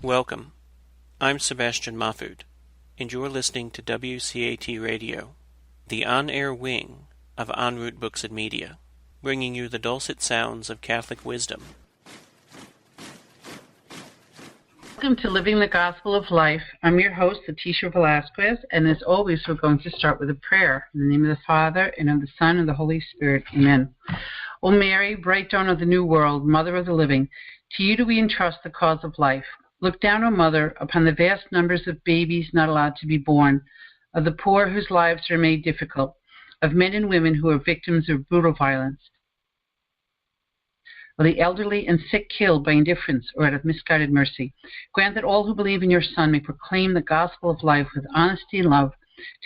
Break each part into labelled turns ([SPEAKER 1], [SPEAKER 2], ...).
[SPEAKER 1] Welcome. I'm Sebastian Mahfood, and you're listening to WCAT Radio, the on-air wing of En Route Books and Media, bringing you the dulcet sounds of Catholic wisdom.
[SPEAKER 2] Welcome to Living the Gospel of Life. I'm your host, Leticia Velasquez, and as always, we're going to start with a prayer. In the name of the Father, and of the Son, and of the Holy Spirit. Amen. O Mary, bright dawn of the new world, Mother of the living, to you do we entrust the cause of life. Look down, O Mother, upon the vast numbers of babies not allowed to be born, of the poor whose lives are made difficult, of men and women who are victims of brutal violence, of the elderly and sick killed by indifference or out of misguided mercy. Grant that all who believe in your Son may proclaim the gospel of life with honesty and love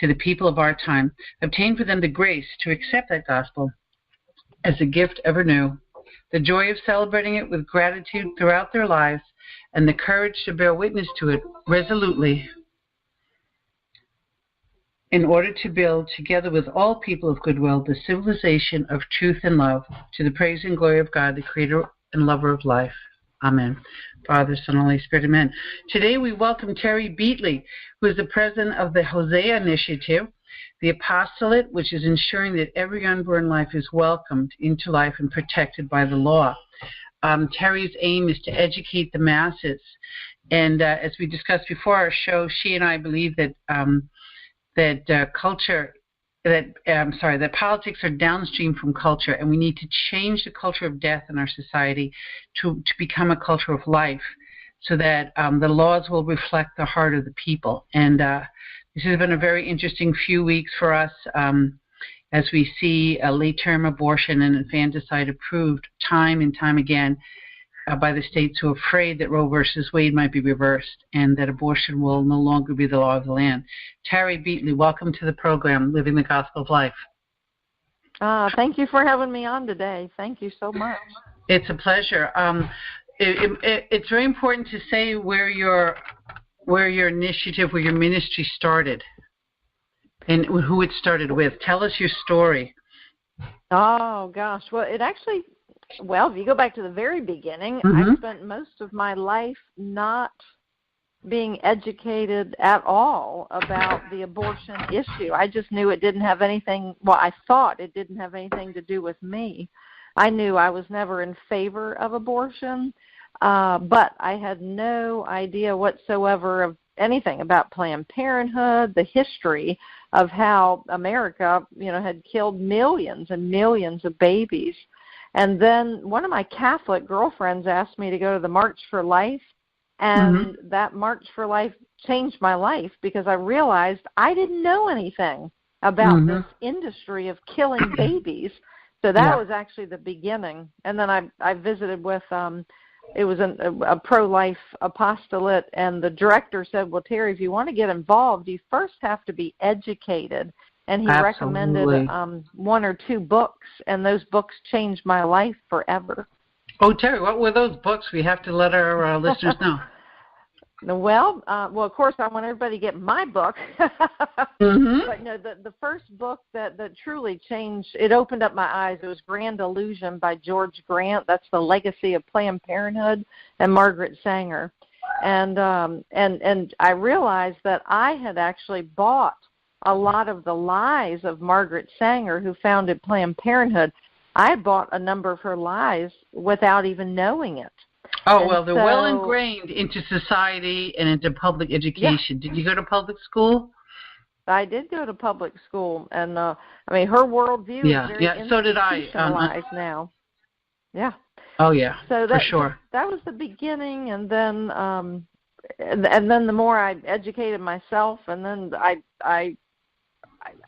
[SPEAKER 2] to the people of our time. Obtain for them the grace to accept that gospel as a gift ever new, the joy of celebrating it with gratitude throughout their lives, and the courage to bear witness to it resolutely in order to build, together with all people of goodwill, the civilization of truth and love, to the praise and glory of God, the Creator and Lover of life. Amen. Father, Son, and Holy Spirit, amen. Today we welcome Terri Beatley, who is the president of the Hosea Initiative, the apostolate, which is ensuring that every unborn life is welcomed into life and protected by the law. Terri's aim is to educate the masses. And as we discussed before our show, she and I believe that politics are downstream from culture, and we need to change the culture of death in our society to become a culture of life, so that the laws will reflect the heart of the people. And this has been a very interesting few weeks for us as we see late-term abortion and infanticide approved time and time again by the states who are afraid that Roe versus Wade might be reversed and that abortion will no longer be the law of the land. Terri Beatley, welcome to the program, Living the Gospel of Life.
[SPEAKER 3] Thank you for having me on today. Thank you so much.
[SPEAKER 2] It's a pleasure. It's very important to say where your initiative, where your ministry started and who it started with. Tell us your story.
[SPEAKER 3] Oh, gosh. Well, if you go back to the very beginning, I spent most of my life not being educated at all about the abortion issue. I just knew it didn't have anything, I thought it didn't have anything to do with me. I knew I was never in favor of abortion, but I had no idea whatsoever of anything about Planned Parenthood, the history of how America, had killed millions and millions of babies. And then one of my Catholic girlfriends asked me to go to the March for Life, and that March for Life changed my life because I realized I didn't know anything about this industry of killing babies. So that was actually the beginning. And then I visited with, it was a pro-life apostolate, and the director said, well, Terri, if you want to get involved, you first have to be educated. And he recommended one or two books, and those books changed my life forever.
[SPEAKER 2] Oh, Terri, what were those books? We have to let our listeners know.
[SPEAKER 3] Well, of course, I want everybody to get my book. But no, the first book that truly changed, it opened up my eyes. It was Grand Illusion by George Grant. That's the legacy of Planned Parenthood and Margaret Sanger. And I realized that I had actually bought a lot of the lies of Margaret Sanger, who founded Planned Parenthood. I bought a number of her lies without even knowing it.
[SPEAKER 2] Oh, well, they're well ingrained into society and into public education. Yeah. Did you go to public school?
[SPEAKER 3] I did go to public school, and her worldview is very institutionalized now. Yeah.
[SPEAKER 2] Oh, yeah,
[SPEAKER 3] so
[SPEAKER 2] for sure.
[SPEAKER 3] That was the beginning, and then the more I educated myself, and then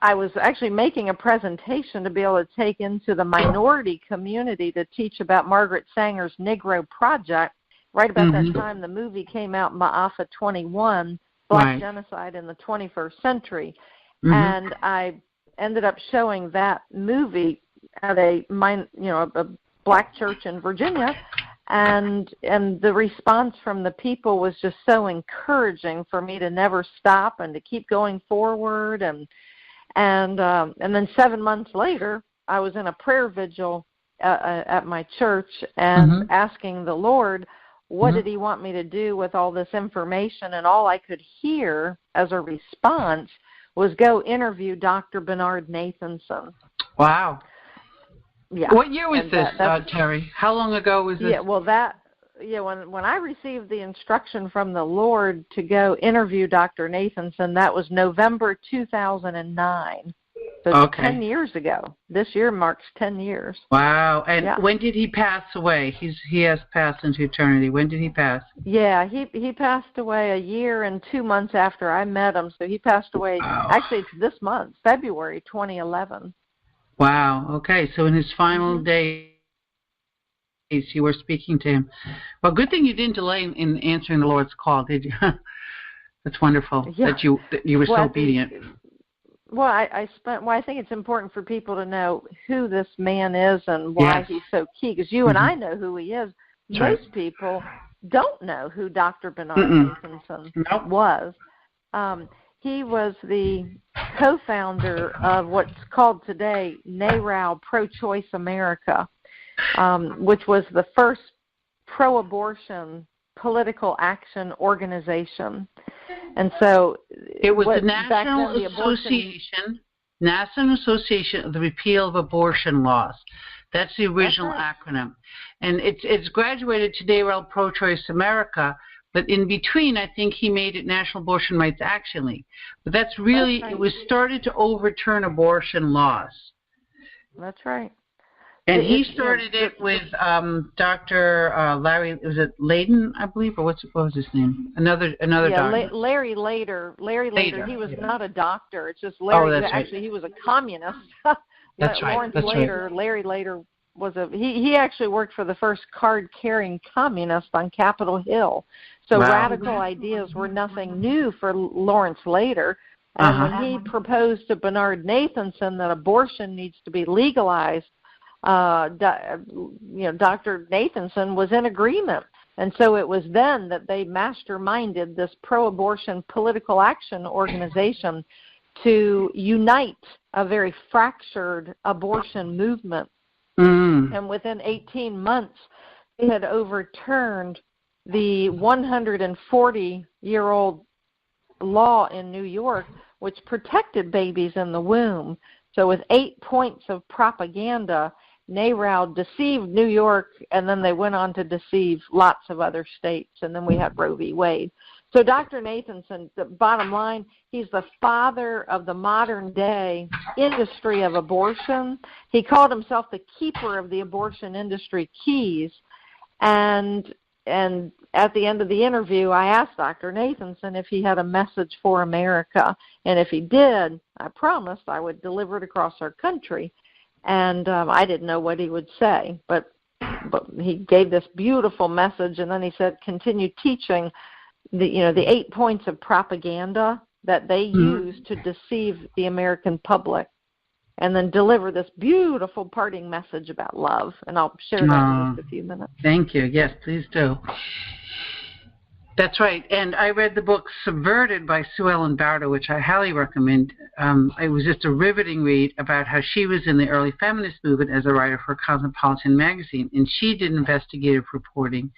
[SPEAKER 3] I was actually making a presentation to be able to take into the minority community to teach about Margaret Sanger's Negro Project. Right about that time, the movie came out, Ma'afa 21, Black Genocide in the 21st Century. And I ended up showing that movie at a black church in Virginia. And the response from the people was just so encouraging for me to never stop and to keep going forward. And then 7 months later, I was in a prayer vigil at my church and asking the Lord, what did he want me to do with all this information? And all I could hear as a response was go interview Dr. Bernard Nathanson.
[SPEAKER 2] Wow.
[SPEAKER 3] Yeah.
[SPEAKER 2] What year was this, Terri? How long ago was this?
[SPEAKER 3] Yeah, well, when I received the instruction from the Lord to go interview Dr. Nathanson, that was November 2009. So 10 years ago. This year marks 10 years.
[SPEAKER 2] Wow. And when did he pass away? He has passed into eternity. When did he pass?
[SPEAKER 3] Yeah, he passed away a year and 2 months after I met him. So he passed away, actually it's this month, February 2011.
[SPEAKER 2] Wow. Okay. So in his final days, you were speaking to him. Well, good thing you didn't delay in answering the Lord's call, did you? That's wonderful that you were so obedient.
[SPEAKER 3] I think it's important for people to know who this man is and why he's so key. Because you and I know who he is. Most people don't know who Dr. Bernard Nathanson was. He was the co-founder of what's called today NARAL, Pro-Choice America, which was the first pro-abortion political action organization. And so
[SPEAKER 2] it was the National Association of the Repeal of Abortion Laws. That's the original acronym. And it's graduated to NARAL Pro-Choice America, but in between, I think he made it National Abortion Rights Action League. But that's really, it was started to overturn abortion laws.
[SPEAKER 3] That's right.
[SPEAKER 2] And he started it with Dr. Larry, was it Layden, I believe, or what was his name? Another doctor.
[SPEAKER 3] Larry Lader. He was not a doctor. It's just Larry. Actually, he was a communist.
[SPEAKER 2] That's right.
[SPEAKER 3] Lawrence Lader, Larry Lader was he actually worked for the first card-carrying communist on Capitol Hill. So radical ideas were nothing new for Lawrence Lader. And when he proposed to Bernard Nathanson that abortion needs to be legalized, Dr. Nathanson was in agreement. And so it was then that they masterminded this pro-abortion political action organization to unite a very fractured abortion movement. And within 18 months, they had overturned the 140-year-old law in New York, which protected babies in the womb. So with 8 points of propaganda, NARAL deceived New York, and then they went on to deceive lots of other states, and then we had Roe v. Wade. So Dr. Nathanson, the bottom line, he's the father of the modern-day industry of abortion. He called himself the keeper of the abortion industry keys, and at the end of the interview, I asked Dr. Nathanson if he had a message for America, and if he did, I promised I would deliver it across our country. And I didn't know what he would say, but he gave this beautiful message, and then he said, continue teaching the 8 points of propaganda that they use to deceive the American public, and then deliver this beautiful parting message about love. And I'll share that in just a few minutes.
[SPEAKER 2] Thank you. Yes, please do. That's right. And I read the book Subverted by Sue Ellen Bartow, which I highly recommend. It was just a riveting read about how she was in the early feminist movement as a writer for Cosmopolitan magazine. And she did investigative reporting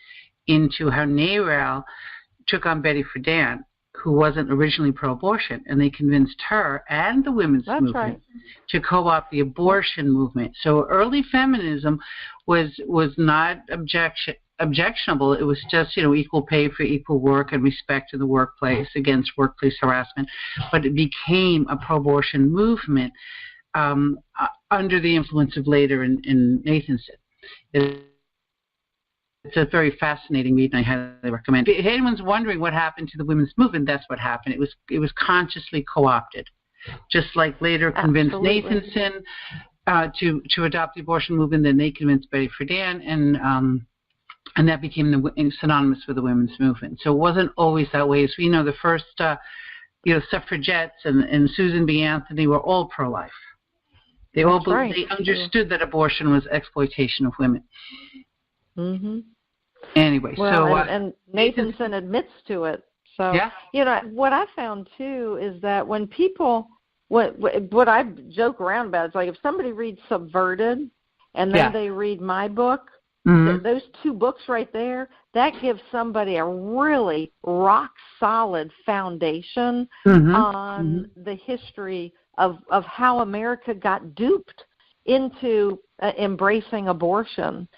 [SPEAKER 2] into how NARAL took on Betty Friedan, who wasn't originally pro-abortion, and they convinced her and the women's movement to co-opt the abortion movement. So early feminism was not objectionable. It was just, equal pay for equal work and respect in the workplace against workplace harassment. But it became a pro-abortion movement under the influence of Lader and Nathanson. It's a very fascinating read, and I highly recommend it. If anyone's wondering what happened to the women's movement, that's what happened. It was consciously co-opted, just like Lader convinced Nathanson to adopt the abortion movement. Then they convinced Betty Friedan, and that became synonymous with the women's movement. So it wasn't always that way. As we know, the first suffragettes and Susan B. Anthony were all pro-life. They all they understood that abortion was exploitation of women. Mm-hmm. Anyway,
[SPEAKER 3] and Nathanson admits to it. So what I found too is that when people, what I joke around about is like if somebody reads Subverted and then they read my book, those two books right there, that gives somebody a really rock-solid foundation on the history of how America got duped into embracing abortion.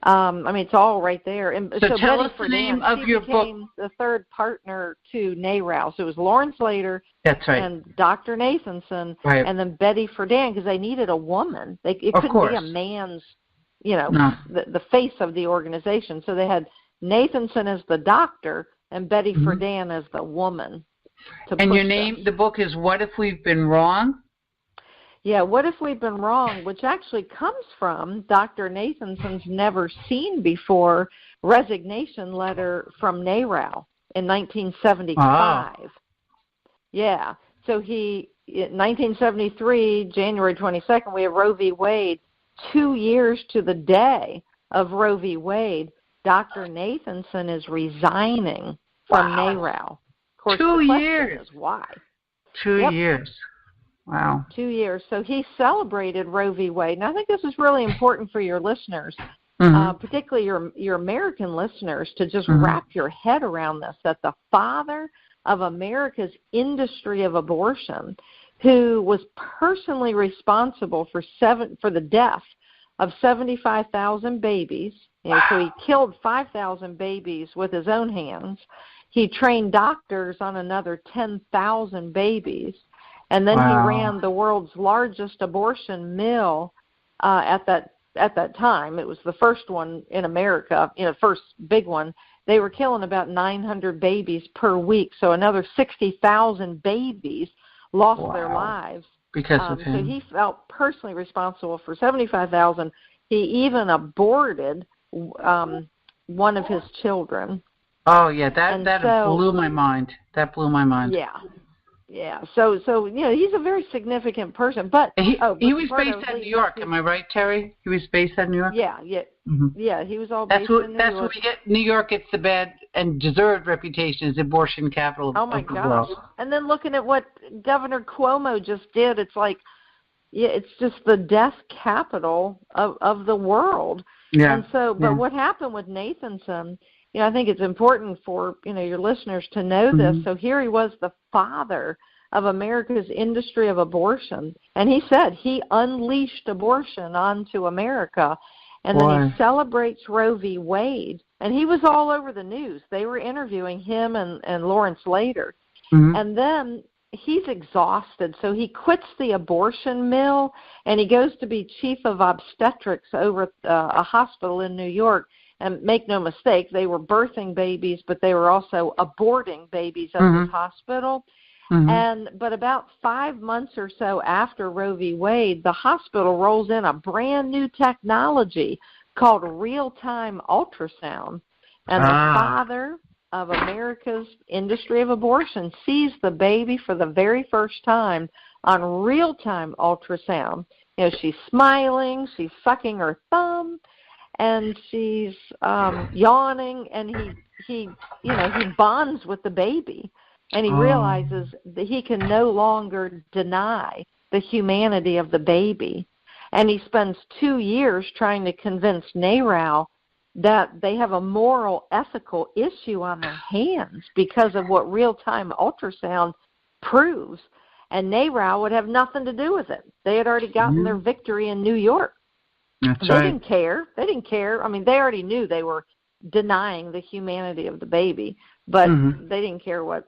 [SPEAKER 3] I mean, it's all right there. And
[SPEAKER 2] so tell us the name of your book.
[SPEAKER 3] She became the third partner to NARAL. So it was Lawrence Lader and Dr. Nathanson, and then Betty Friedan, because they needed a woman. It couldn't be a man's, the face of the organization. So they had Nathanson as the doctor and Betty Friedan as the woman.
[SPEAKER 2] And your name, the book is What If We've Been Wrong?
[SPEAKER 3] Yeah, What If We've Been Wrong, which actually comes from Dr. Nathanson's never seen before resignation letter from NARAL in 1975. Wow. Yeah, so in 1973, January 22nd, we have Roe v. Wade. 2 years to the day of Roe v. Wade, Dr. Nathanson is resigning from NARAL. Of course, 2 years. Is why?
[SPEAKER 2] 2 years. Wow.
[SPEAKER 3] 2 years. So he celebrated Roe v. Wade. And I think this is really important for your listeners, particularly your American listeners, to just wrap your head around this, that the father of America's industry of abortion, who was personally responsible for the death of 75,000 babies. So he killed 5,000 babies with his own hands. He trained doctors on another 10,000 babies. And then he ran the world's largest abortion mill at that time. It was the first one in America, first big one. They were killing about 900 babies per week. So another 60,000 babies lost their lives
[SPEAKER 2] because of him.
[SPEAKER 3] So he felt personally responsible for 75,000. He even aborted one of his children.
[SPEAKER 2] Oh yeah, that blew my mind. That blew my mind.
[SPEAKER 3] Yeah. So he's a very significant person. But
[SPEAKER 2] he was based in New York. Am I right, Terry? He was based in New York.
[SPEAKER 3] Yeah. Yeah, he was all based in New York.
[SPEAKER 2] That's what we get. New York gets the bad and deserved reputation as abortion capital of the world. Oh my gosh!
[SPEAKER 3] And then looking at what Governor Cuomo just did, it's like, it's just the death capital of the world. Yeah. And so, but what happened with Nathanson? I think it's important for your listeners to know this. So here he was, the father of America's industry of abortion, and he said he unleashed abortion onto America. And then he celebrates Roe v. Wade, and he was all over the news. They were interviewing him and Lawrence Lader. And then he's exhausted, so he quits the abortion mill, and he goes to be chief of obstetrics over at a hospital in New York. And make no mistake, they were birthing babies, but they were also aborting babies at this hospital. But about 5 months or so after Roe v. Wade, the hospital rolls in a brand new technology called real-time ultrasound. And the father of America's industry of abortion sees the baby for the very first time on real-time ultrasound. She's smiling, she's sucking her thumb, and she's yawning, and he bonds with the baby. And he realizes that he can no longer deny the humanity of the baby. And he spends 2 years trying to convince NARAL that they have a moral, ethical issue on their hands because of what real-time ultrasound proves. And NARAL would have nothing to do with it. They had already gotten their victory in New York. They didn't care. They didn't care. I mean, they already knew they were denying the humanity of the baby, but they didn't care what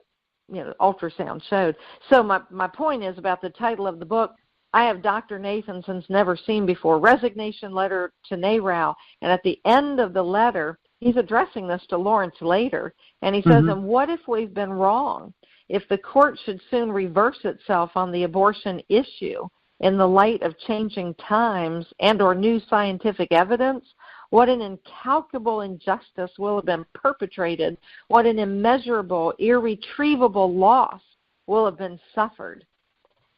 [SPEAKER 3] ultrasound showed. So my point is about the title of the book. I have Dr. Nathanson's never seen before resignation letter to NARAL, and at the end of the letter, he's addressing this to Lawrence Lader, and he says, and what if we've been wrong? If the court should soon reverse itself on the abortion issue in the light of changing times and or new scientific evidence, what an incalculable injustice will have been perpetrated. What an immeasurable, irretrievable loss will have been suffered.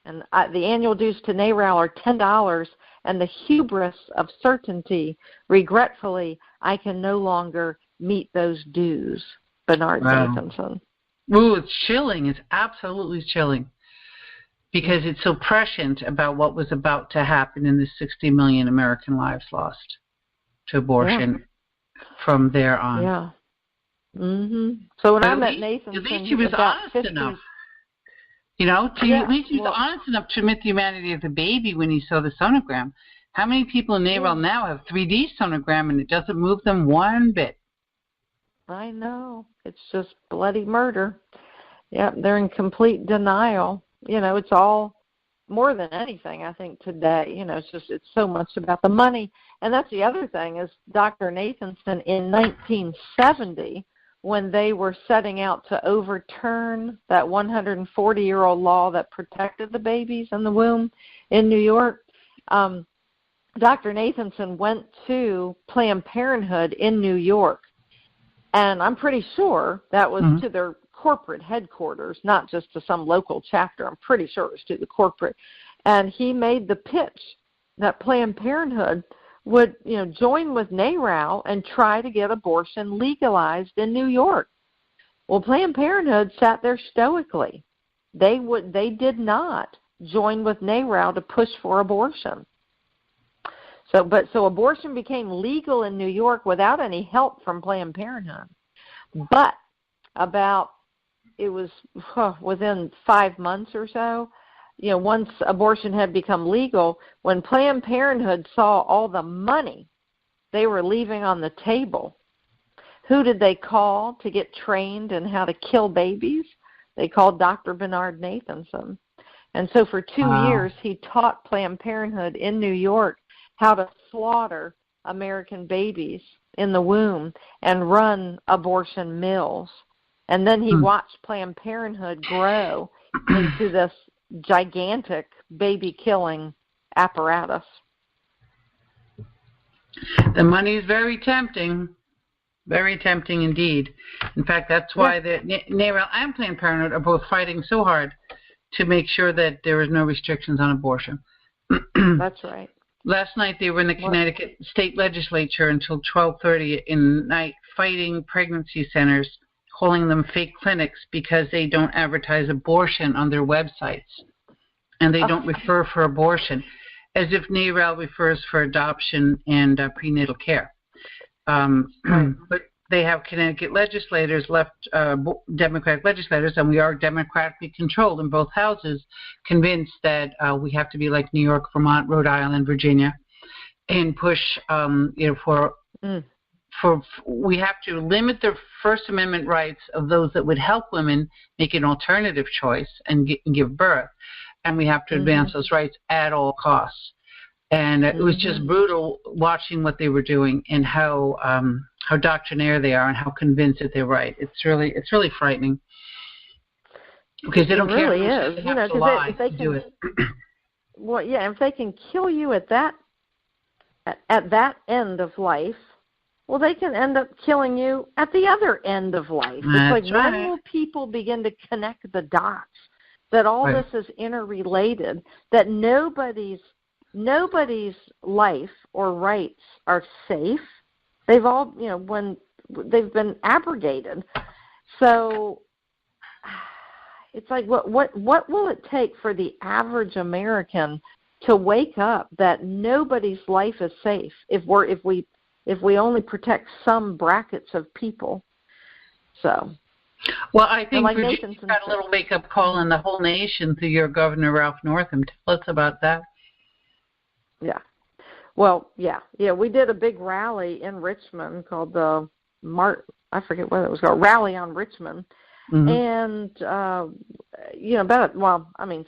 [SPEAKER 3] And the annual dues to NARAL are $10, and the hubris of certainty, regretfully, I can no longer meet those dues. Bernard Nathanson.
[SPEAKER 2] Ooh, it's chilling. It's absolutely chilling. Because it's so prescient about what was about to happen in the 60 million American lives lost to abortion. from there on.
[SPEAKER 3] Yeah. So when I met Nathan,
[SPEAKER 2] at least he was honest enough. At least he was honest enough to admit the humanity of the baby when he saw the sonogram. How many people in NARAL now have 3D sonogram and it doesn't move them one bit?
[SPEAKER 3] I know. It's just bloody murder. Yeah, they're in complete denial. It's all, more than anything, I think, today. It's so much about the money. And that's the other thing is Dr. Nathanson in 1970, when they were setting out to overturn that 140-year-old law that protected the babies in the womb in New York, Dr. Nathanson went to Planned Parenthood in New York. And I'm pretty sure that was to their corporate headquarters, not just to some local chapter. I'm pretty sure it was to the corporate. And he made the pitch that Planned Parenthood would, join with NARAL and try to get abortion legalized in New York. Well, Planned Parenthood sat there stoically. They did not join with NARAL to push for abortion. So abortion became legal in New York without any help from Planned Parenthood. But within 5 months or so, once abortion had become legal, when Planned Parenthood saw all the money they were leaving on the table, who did they call to get trained in how to kill babies? They called Dr. Bernard Nathanson. And so for 2 years, he taught Planned Parenthood in New York how to slaughter American babies in the womb and run abortion mills. And then he watched Planned Parenthood grow into this gigantic baby-killing apparatus.
[SPEAKER 2] The money is very tempting indeed. In fact, that's why the NARAL and Planned Parenthood are both fighting so hard to make sure that there is no restrictions on abortion.
[SPEAKER 3] That's right.
[SPEAKER 2] Last night they were in the Connecticut State Legislature until 12:30 in the night fighting pregnancy centers, calling them fake clinics because they don't advertise abortion on their websites. And they don't refer for abortion, as if NARAL refers for adoption and prenatal care. But they have Connecticut legislators, Democratic legislators, and we are democratically controlled in both houses, convinced that we have to be like New York, Vermont, Rhode Island, Virginia, and push we have to limit the First Amendment rights of those that would help women make an alternative choice and give birth, and we have to advance those rights at all costs. And it was just brutal watching what they were doing and how doctrinaire they are and how convinced that they're right. It's really frightening because they don't care.
[SPEAKER 3] It really is. Because if they can do it. Well, yeah, if they can kill you at that end of life, well, they can end up killing you at the other end of life. It's like, when will people begin to connect the dots that all this is interrelated, that nobody's life or rights are safe? They've all, when they've been abrogated. So it's like, what will it take for the average American to wake up that nobody's life is safe if we only protect some brackets of people? So.
[SPEAKER 2] Well, I think Virginia's got a little wake-up call in the whole nation through your Governor Ralph Northam. Tell us about that.
[SPEAKER 3] Yeah. Well, yeah. We did a big rally in Richmond called the I forget what it was called, Rally on Richmond. And, it's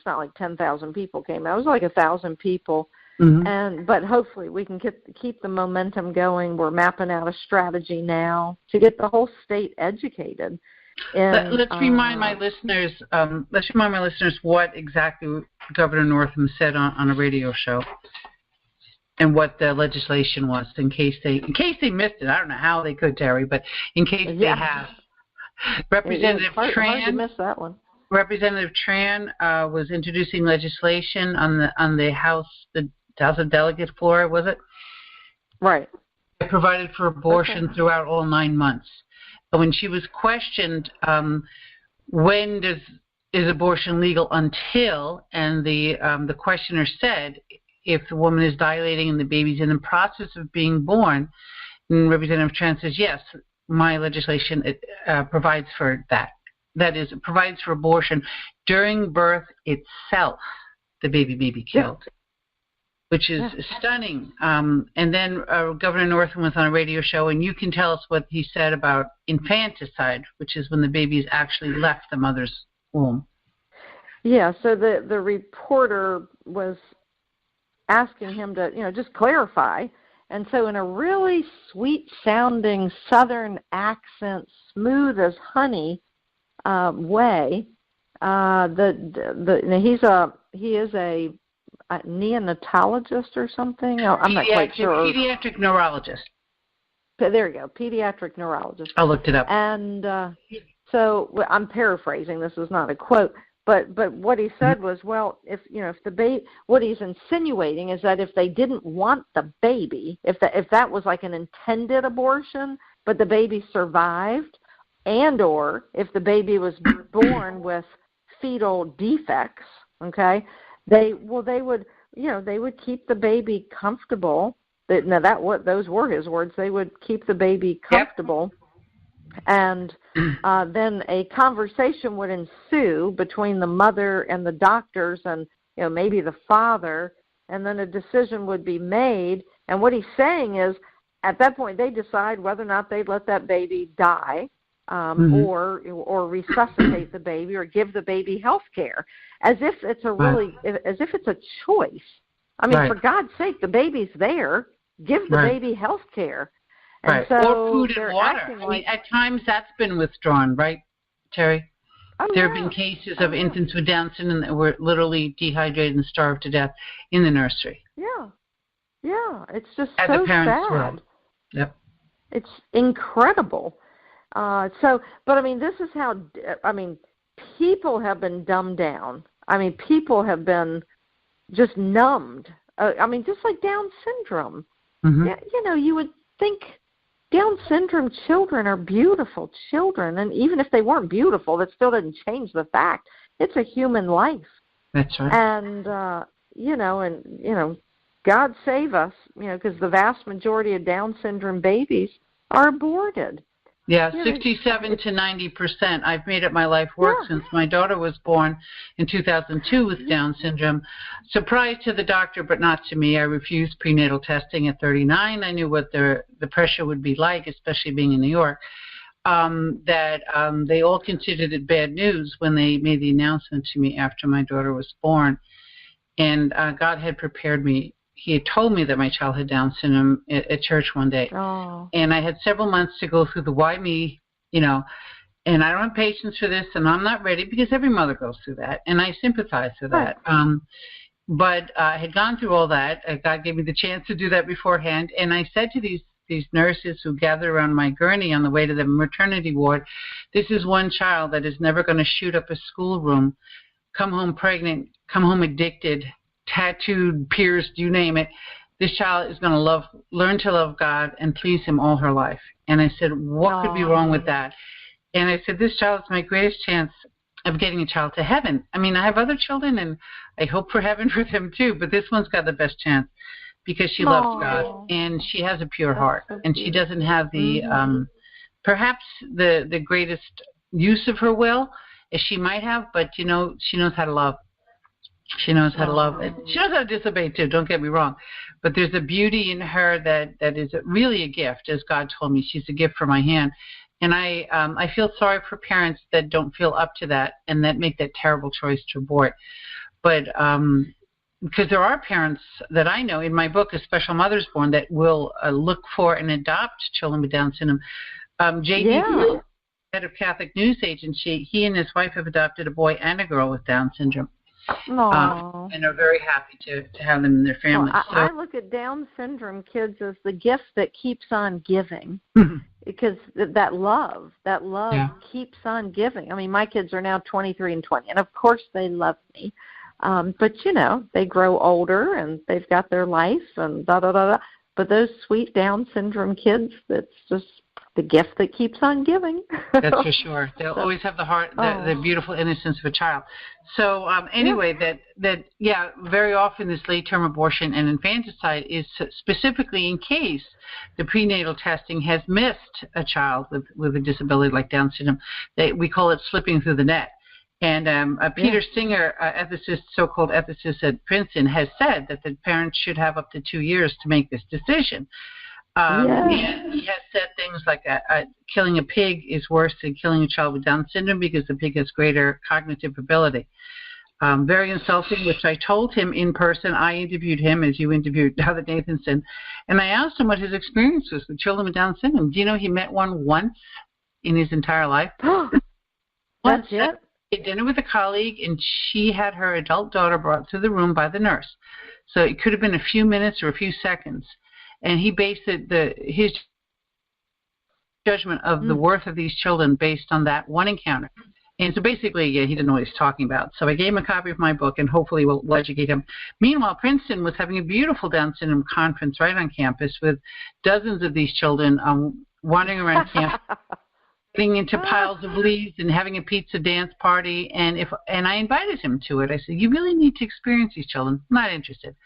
[SPEAKER 3] not like 10,000 people came out. It was like 1,000 people. But hopefully we can keep the momentum going. We're mapping out a strategy now to get the whole state educated.
[SPEAKER 2] Let's remind my listeners. What exactly Governor Northam said on a radio show, and what the legislation was, in case they missed it. I don't know how they could, Terri, but in case they have. Representative Tran.
[SPEAKER 3] Hard to miss that one.
[SPEAKER 2] Representative Tran was introducing legislation on the House of Delegates floor, was it?
[SPEAKER 3] Right.
[SPEAKER 2] It provided for abortion throughout all 9 months. But when she was questioned, when is abortion legal until, and the questioner said, if the woman is dilating and the baby's in the process of being born, And Representative Tran says, yes, my legislation provides for that. That is, it provides for abortion during birth itself, the baby may be killed, which is stunning. And then Governor Northam was on a radio show, and you can tell us what he said about infanticide, which is when the baby's actually left the mother's womb.
[SPEAKER 3] Yeah, so the reporter was asking him to, just clarify. And so in a really sweet-sounding Southern accent, smooth as honey way, he is a neonatologist or something. I'm not quite sure.
[SPEAKER 2] Pediatric neurologist.
[SPEAKER 3] There you go, pediatric neurologist.
[SPEAKER 2] I looked it up.
[SPEAKER 3] And so I'm paraphrasing. This is not a quote. But what he said was, well, if the baby, what he's insinuating is that if they didn't want the baby, if that was like an intended abortion, but the baby survived, and or if the baby was born with fetal defects, okay, they would keep the baby comfortable. Those were his words. They would keep the baby comfortable. Yep. And then a conversation would ensue between the mother and the doctors and, maybe the father, and then a decision would be made. And what he's saying is, at that point, they decide whether or not they'd let that baby die or resuscitate the baby or give the baby health care, as if it's a choice. I mean, for God's sake, the baby's there. Give the baby health care.
[SPEAKER 2] Right.
[SPEAKER 3] So
[SPEAKER 2] or food and water. I mean, at times that's been withdrawn, right, Terry? There have been cases of infants with Down syndrome that were literally dehydrated and starved to death in the nursery.
[SPEAKER 3] Yeah. It's just
[SPEAKER 2] At
[SPEAKER 3] so
[SPEAKER 2] the parents'
[SPEAKER 3] sad.
[SPEAKER 2] world. Yep.
[SPEAKER 3] It's incredible. But I mean, this is how. I mean, people have been dumbed down. I mean, people have been just numbed. I mean, just like Down syndrome. Mm-hmm. Yeah, you would think Down syndrome children are beautiful children, and even if they weren't beautiful, that still doesn't change the fact it's a human life.
[SPEAKER 2] That's right.
[SPEAKER 3] And God save us, because the vast majority of Down syndrome babies are aborted.
[SPEAKER 2] Yeah, 67 to 90%. I've made it my life work since my daughter was born in 2002 with Down syndrome. Surprise to the doctor, but not to me. I refused prenatal testing at 39. I knew what the pressure would be like, especially being in New York, that they all considered it bad news when they made the announcement to me after my daughter was born. And God had prepared me. He had told me that my child had Down syndrome at church one day. Oh. And I had several months to go through the why me, and I don't have patience for this, and I'm not ready, because every mother goes through that, and I sympathize with that. But I had gone through all that. God gave me the chance to do that beforehand, and I said to these nurses who gathered around my gurney on the way to the maternity ward, this is one child that is never going to shoot up a schoolroom, come home pregnant, come home addicted, tattooed, pierced, you name it. This child is going to learn to love God and please Him all her life. And I said, what could be wrong with that? And I said, this child is my greatest chance of getting a child to heaven. I mean, I have other children, and I hope for heaven for them too, but this one's got the best chance because she loves God, and she has a pure heart, and she doesn't have the perhaps the greatest use of her will as she might have, but she knows how to love. She knows how to love it. She knows how to disobey too, don't get me wrong. But there's a beauty in her that is really a gift, as God told me. She's a gift from my hand. And I feel sorry for parents that don't feel up to that and that make that terrible choice to abort. But because there are parents that I know in my book, A Special Mother's Born, that will look for and adopt children with Down syndrome. J.D. head of Catholic News Agency, he and his wife have adopted a boy and a girl with Down syndrome. And are very happy to have them in their family.
[SPEAKER 3] Well, I look at Down syndrome kids as the gift that keeps on giving, because that love keeps on giving. I mean, my kids are now 23 and 20, and of course they love me. But they grow older and they've got their life and da da da da. But those sweet Down syndrome kids, that's just the gift that keeps on giving.
[SPEAKER 2] That's for sure. They'll always have the heart, the beautiful innocence of a child. So anyway, that very often this late-term abortion and infanticide is specifically in case the prenatal testing has missed a child with a disability like Down syndrome. We call it slipping through the net. And Peter Singer, so-called ethicist at Princeton, has said that the parents should have up to 2 years to make this decision. And he has said things like killing a pig is worse than killing a child with Down syndrome because the pig has greater cognitive ability. Very insulting, which I told him in person. I interviewed him as you interviewed Dr. Nathanson, and I asked him what his experience was with children with Down syndrome. Do you know he met one once in his entire life?
[SPEAKER 3] That's it?
[SPEAKER 2] At dinner with a colleague, and she had her adult daughter brought to the room by the nurse. So it could have been a few minutes or a few seconds. And he based his judgment of the worth of these children based on that one encounter. And so basically, he didn't know what he was talking about. So I gave him a copy of my book, and hopefully we'll educate him. Meanwhile, Princeton was having a beautiful Down syndrome conference right on campus with dozens of these children wandering around campus, getting into piles of leaves and having a pizza dance party. And I invited him to it. I said, you really need to experience these children. I'm not interested.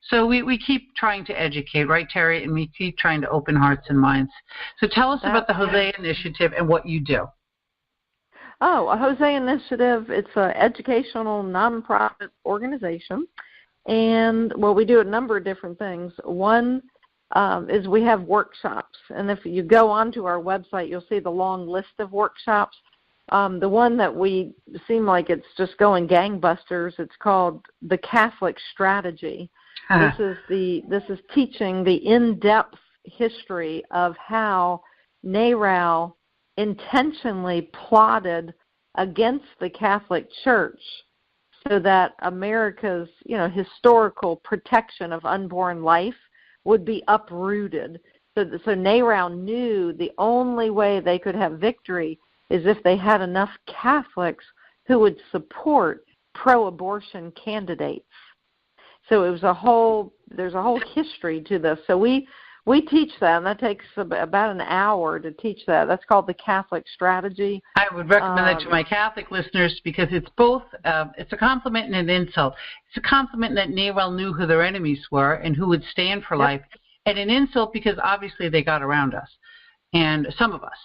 [SPEAKER 2] So we keep trying to educate, right, Terri? And we keep trying to open hearts and minds. So tell us about the Hosea Initiative and what you do.
[SPEAKER 3] Oh, a Hosea Initiative, it's an educational nonprofit organization. And, we do a number of different things. One is we have workshops. And if you go onto our website, you'll see the long list of workshops. The one that we seem like it's just going gangbusters, it's called The Catholic Strategy. This is teaching the in-depth history of how NARAL intentionally plotted against the Catholic Church so that America's, historical protection of unborn life would be uprooted. So NARAL knew the only way they could have victory is if they had enough Catholics who would support pro-abortion candidates. So there's a whole history to this. So we teach that, and that takes about an hour to teach that. That's called the Catholic Strategy.
[SPEAKER 2] I would recommend that to my Catholic listeners because it's both, it's a compliment and an insult. It's a compliment that NARAL knew who their enemies were and who would stand for life, and an insult because obviously they got around us, and some of us.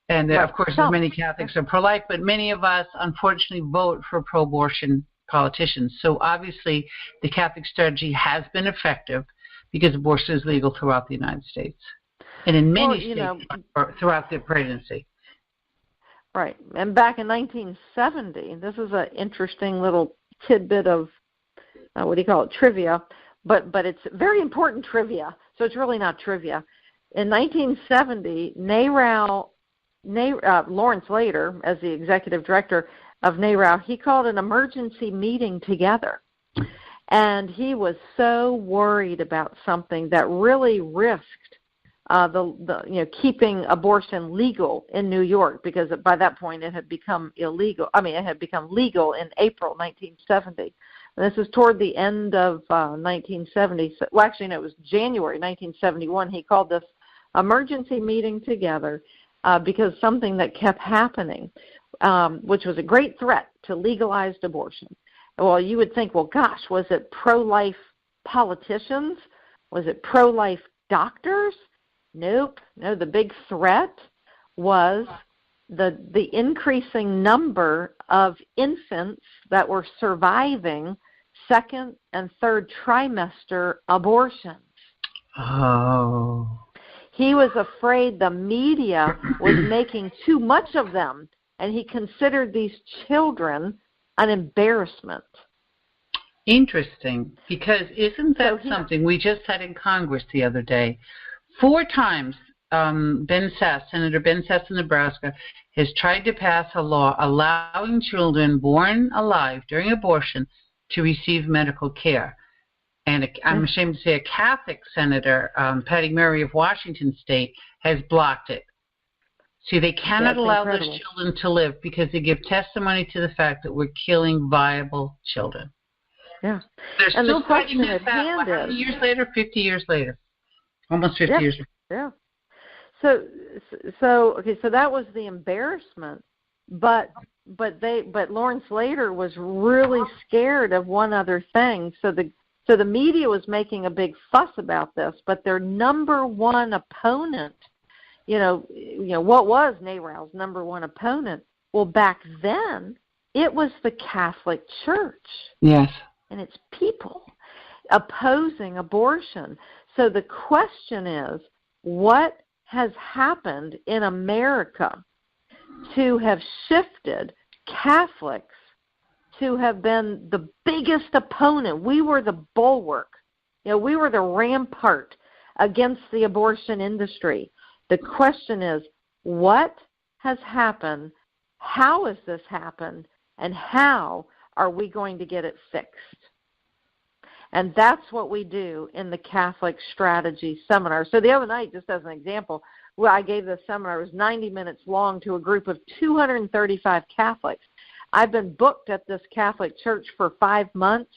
[SPEAKER 2] And of course, many Catholics are pro-life, but many of us, unfortunately, vote for pro-abortion politicians. So obviously, the Catholic strategy has been effective because abortion is legal throughout the United States and in many states throughout the pregnancy.
[SPEAKER 3] Right. And back in 1970, this is an interesting little tidbit of, trivia, but it's very important trivia, so it's really not trivia. In 1970, NARAL, Lawrence Lader, as the executive director of NARAL, he called an emergency meeting together. And he was so worried about something that really risked keeping abortion legal in New York, because by that point it had become illegal. It had become legal in April 1970. And this is toward the end of 1970. Well, actually, no, it was January 1971. He called this emergency meeting together because something that kept happening, which was a great threat to legalized abortion. Well, you would think, was it pro-life politicians? Was it pro-life doctors? Nope. No, the big threat was the increasing number of infants that were surviving second and third trimester abortions.
[SPEAKER 2] Oh.
[SPEAKER 3] He was afraid the media was making too much of them, and he considered these children an embarrassment.
[SPEAKER 2] Interesting, because isn't that something we just had in Congress the other day? 4 times Senator Ben Sass of Nebraska has tried to pass a law allowing children born alive during abortion to receive medical care. And I'm ashamed to say a Catholic senator, Patty Murray of Washington State, has blocked it. See, they cannot allow those children to live because they give testimony to the fact that we're killing viable children.
[SPEAKER 3] Yeah.
[SPEAKER 2] They're still fighting this battle. How many years later? 50 years later. Almost 50 years later.
[SPEAKER 3] Yeah. So that was the embarrassment, but Lawrence Lader was really scared of one other thing. So the media was making a big fuss about this, but their number one opponent, what was NARAL's number one opponent? Well, back then it was the Catholic Church.
[SPEAKER 2] Yes.
[SPEAKER 3] And its people opposing abortion. So the question is, what has happened in America to have shifted Catholics to have been the biggest opponent? We were the bulwark. We were the rampart against the abortion industry. The question is, what has happened? How has this happened? And how are we going to get it fixed? And that's what we do in the Catholic Strategy Seminar. So the other night, just as an example, I gave this seminar. It was 90 minutes long to a group of 235 Catholics. I've been booked at this Catholic church for 5 months.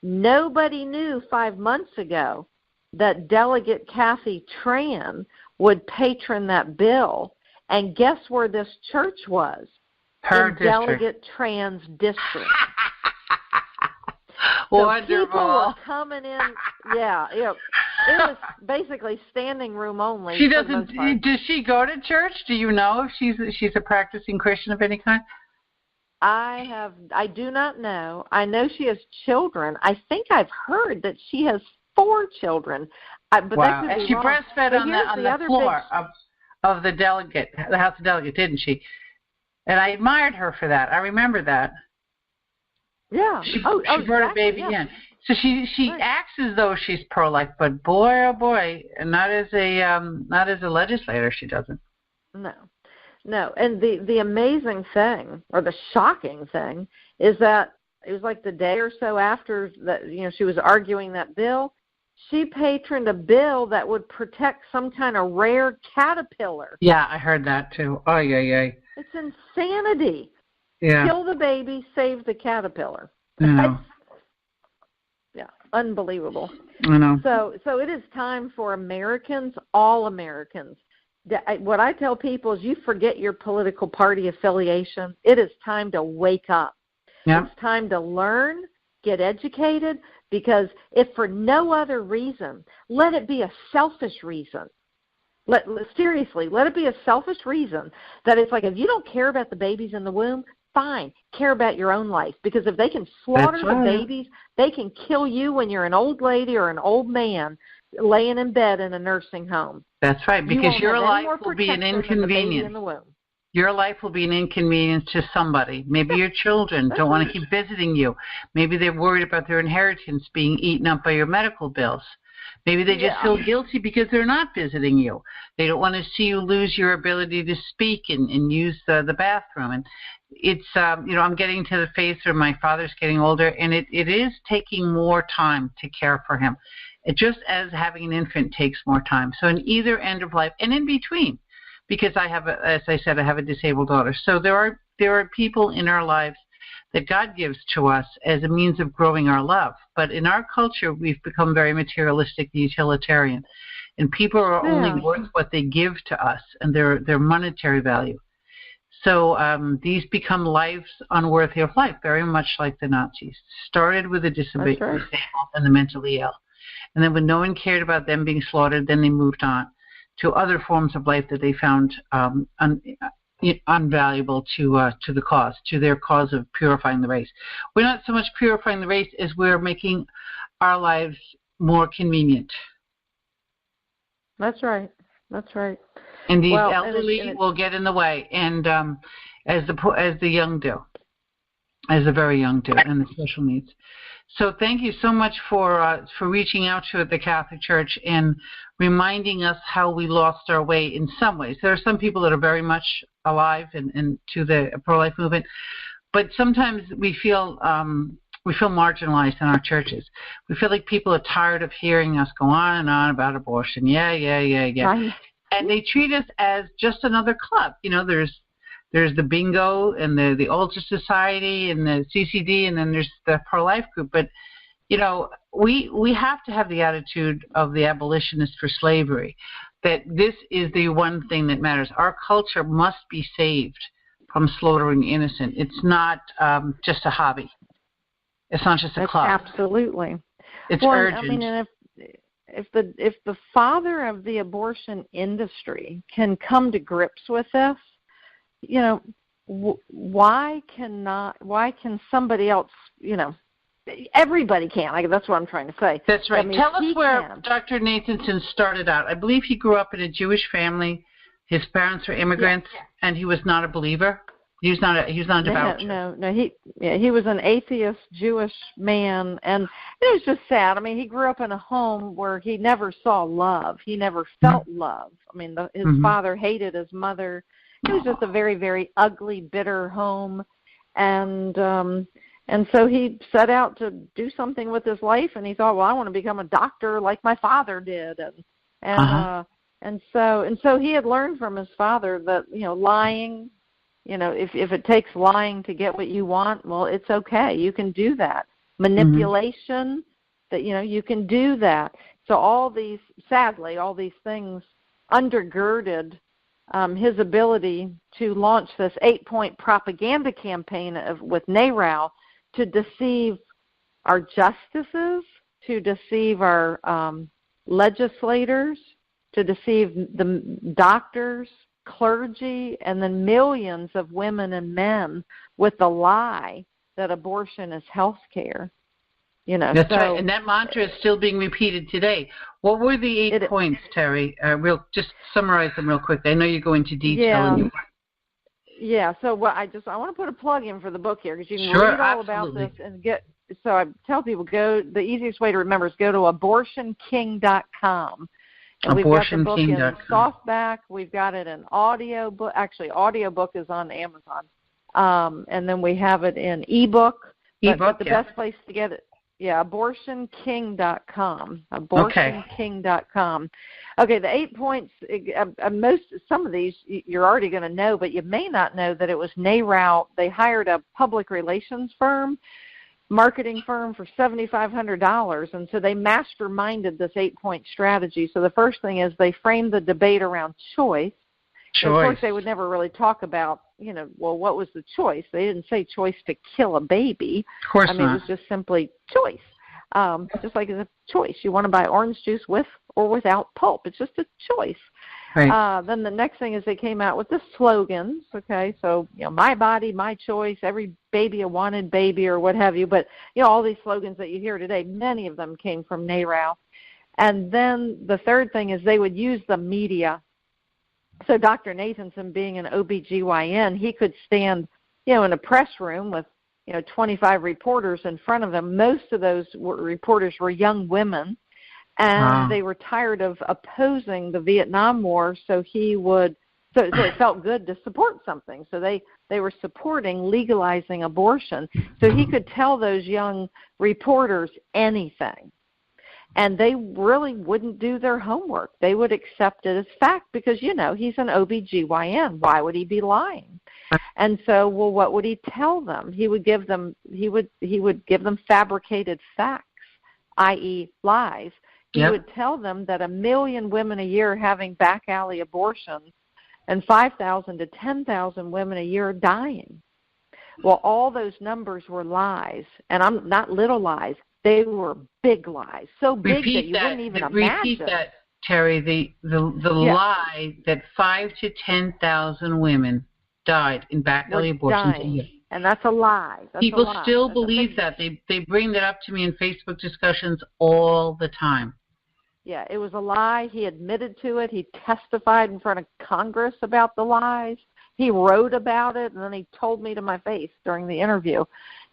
[SPEAKER 3] Nobody knew 5 months ago that Delegate Kathy Tran would patron that bill. And guess where this church was?
[SPEAKER 2] Her
[SPEAKER 3] in
[SPEAKER 2] district.
[SPEAKER 3] Delegate Tran's district. So
[SPEAKER 2] Wonderful.
[SPEAKER 3] people were coming in. Yeah, it was basically standing room only.
[SPEAKER 2] She doesn't. Does she go to church? Do you know if she's a practicing Christian of any kind?
[SPEAKER 3] I do not know. I know she has children. I think I've heard that she has 4 children. But
[SPEAKER 2] wow.
[SPEAKER 3] That could
[SPEAKER 2] and
[SPEAKER 3] be
[SPEAKER 2] she
[SPEAKER 3] wrong.
[SPEAKER 2] breastfed on the floor of the House of Delegate, didn't she? And I admired her for that. I remember that.
[SPEAKER 3] Yeah.
[SPEAKER 2] She brought her baby in. So she right. acts as though she's pro-life, but boy, oh boy, not as a legislator, she doesn't.
[SPEAKER 3] No. And the amazing thing, or the shocking thing, is that it was like the day or so after that, she was arguing that bill. She patroned a bill that would protect some kind of rare caterpillar.
[SPEAKER 2] Yeah, I heard that too. Oh, yeah.
[SPEAKER 3] It's insanity.
[SPEAKER 2] Yeah.
[SPEAKER 3] Kill the baby, save the caterpillar.
[SPEAKER 2] I know.
[SPEAKER 3] Yeah, unbelievable.
[SPEAKER 2] I know.
[SPEAKER 3] So it is time for Americans, all Americans. What I tell people is you forget your political party affiliation. It is time to wake up.
[SPEAKER 2] Yeah.
[SPEAKER 3] It's time to learn, get educated, because if for no other reason, let it be a selfish reason. Seriously, let it be a selfish reason that it's like if you don't care about the babies in the womb, fine, care about your own life. Because if they can slaughter the babies, they can kill you when you're an old lady or an old man laying in bed in a nursing home.
[SPEAKER 2] That's right, because your life will be an inconvenience. Your life will be an inconvenience to somebody. Maybe your children don't want to keep visiting you. Maybe they're worried about their inheritance being eaten up by your medical bills. Maybe they just feel guilty because they're not visiting you. They don't want to see you lose your ability to speak and use the bathroom. And it's, I'm getting to the phase where my father's getting older, and it is taking more time to care for him. It just as having an infant takes more time. So in either end of life and in between, because as I said, I have a disabled daughter. So there are people in our lives that God gives to us as a means of growing our love. But in our culture, we've become very materialistic, utilitarian. And people are only worth what they give to us and their monetary value. So these become lives unworthy of life, very much like the Nazis. Started with the disabled and the mentally ill. And then when no one cared about them being slaughtered, then they moved on to other forms of life that they found unvaluable to the cause, to their cause of purifying the race. We're not so much purifying the race as we're making our lives more convenient.
[SPEAKER 3] That's right.
[SPEAKER 2] And these elderly will get in the way, and as the young do, as the very young do, and the special needs. So thank you so much for reaching out to the Catholic Church and reminding us how we lost our way in some ways. There are some people that are very much alive and to the pro-life movement, but sometimes we feel marginalized in our churches. We feel like people are tired of hearing us go on and on about abortion. Yeah. And they treat us as just another club. There's the bingo and the Ultra Society and the CCD, and then there's the pro-life group. But, we have to have the attitude of the abolitionists for slavery, that this is the one thing that matters. Our culture must be saved from slaughtering the innocent. It's not just a hobby. It's not just a club.
[SPEAKER 3] Absolutely.
[SPEAKER 2] It's urgent.
[SPEAKER 3] I mean, and if the father of the abortion industry can come to grips with this, you know, why can somebody else, you know, everybody can. That's what I'm trying to say.
[SPEAKER 2] That's right.
[SPEAKER 3] I mean,
[SPEAKER 2] tell us where Dr. Nathanson started out. I believe he grew up in a Jewish family. His parents were immigrants, and he was not a believer. He was not a devout.
[SPEAKER 3] No. He was an atheist Jewish man, and it was just sad. I mean, he grew up in a home where he never saw love. He never felt love. I mean, his father hated his mother. It was just a very, very ugly, bitter home, and so he set out to do something with his life, and he thought, well, I want to become a doctor like my father did, and so he had learned from his father that, you know, lying. You know, if it takes lying to get what you want, well, it's okay. You can do that. Manipulation, that, you know, you can do that. So sadly, all these things undergirded his ability to launch this 8-point propaganda campaign with NARAL to deceive our justices, to deceive our legislators, to deceive the doctors, clergy, and then millions of women and men with the lie that abortion is health care. You know,
[SPEAKER 2] that's right, and that mantra is still being repeated today. What were the 8 points, Terri? Just summarize them real quick. I know you go into detail.
[SPEAKER 3] Yeah. So I want to put a plug in for the book here, because you can read all about this and get. So I tell people, the easiest way to remember is go to abortionking.com. And we've got the book in softback. We've got it in audio book. Actually, audio book is on Amazon. And then we have it in ebook. But the best place to get it, abortionking.com. Abortionking.com. Okay, the 8 points, some of these you're already going to know, but you may not know that it was NARAL. They hired a public relations marketing firm for $7,500, and so they masterminded this 8-point strategy. So the first thing is they framed the debate around choice. Of course, they would never really talk about, you know, well, what was the choice? They didn't say choice to kill a baby.
[SPEAKER 2] Of course
[SPEAKER 3] not. It was just simply choice. Just like it's a choice. You want to buy orange juice with or without pulp. It's just a choice. Right. Then the next thing is they came out with the slogans. Okay, so, you know, my body, my choice, every baby a wanted baby, or what have you. But, you know, all these slogans that you hear today, many of them came from NARAL. And then the third thing is they would use the media. So Dr. Nathanson, being an OBGYN, he could stand, you know, in a press room with, you know, 25 reporters in front of him. Most of those reporters were young women. And they were tired of opposing the Vietnam War, so it felt good to support something. So they were supporting legalizing abortion. So he could tell those young reporters anything. And they really wouldn't do their homework. They would accept it as fact because, you know, he's an OBGYN. Why would he be lying? And so, well, what would he tell them? He would give them fabricated facts, i.e. lies. He would tell them that 1 million women a year are having back alley abortions and 5,000 to 10,000 women a year are dying. Well, all those numbers were lies, and I'm not little lies. They were big lies, so big that you wouldn't even imagine.
[SPEAKER 2] Repeat that, Terri. The lie that 5,000 to 10,000 women died in back alley abortions a year.
[SPEAKER 3] And that's a lie.
[SPEAKER 2] People still believe that. They bring that up to me in Facebook discussions all the time.
[SPEAKER 3] Yeah, it was a lie. He admitted to it. He testified in front of Congress about the lies. He wrote about it, and then he told me to my face during the interview.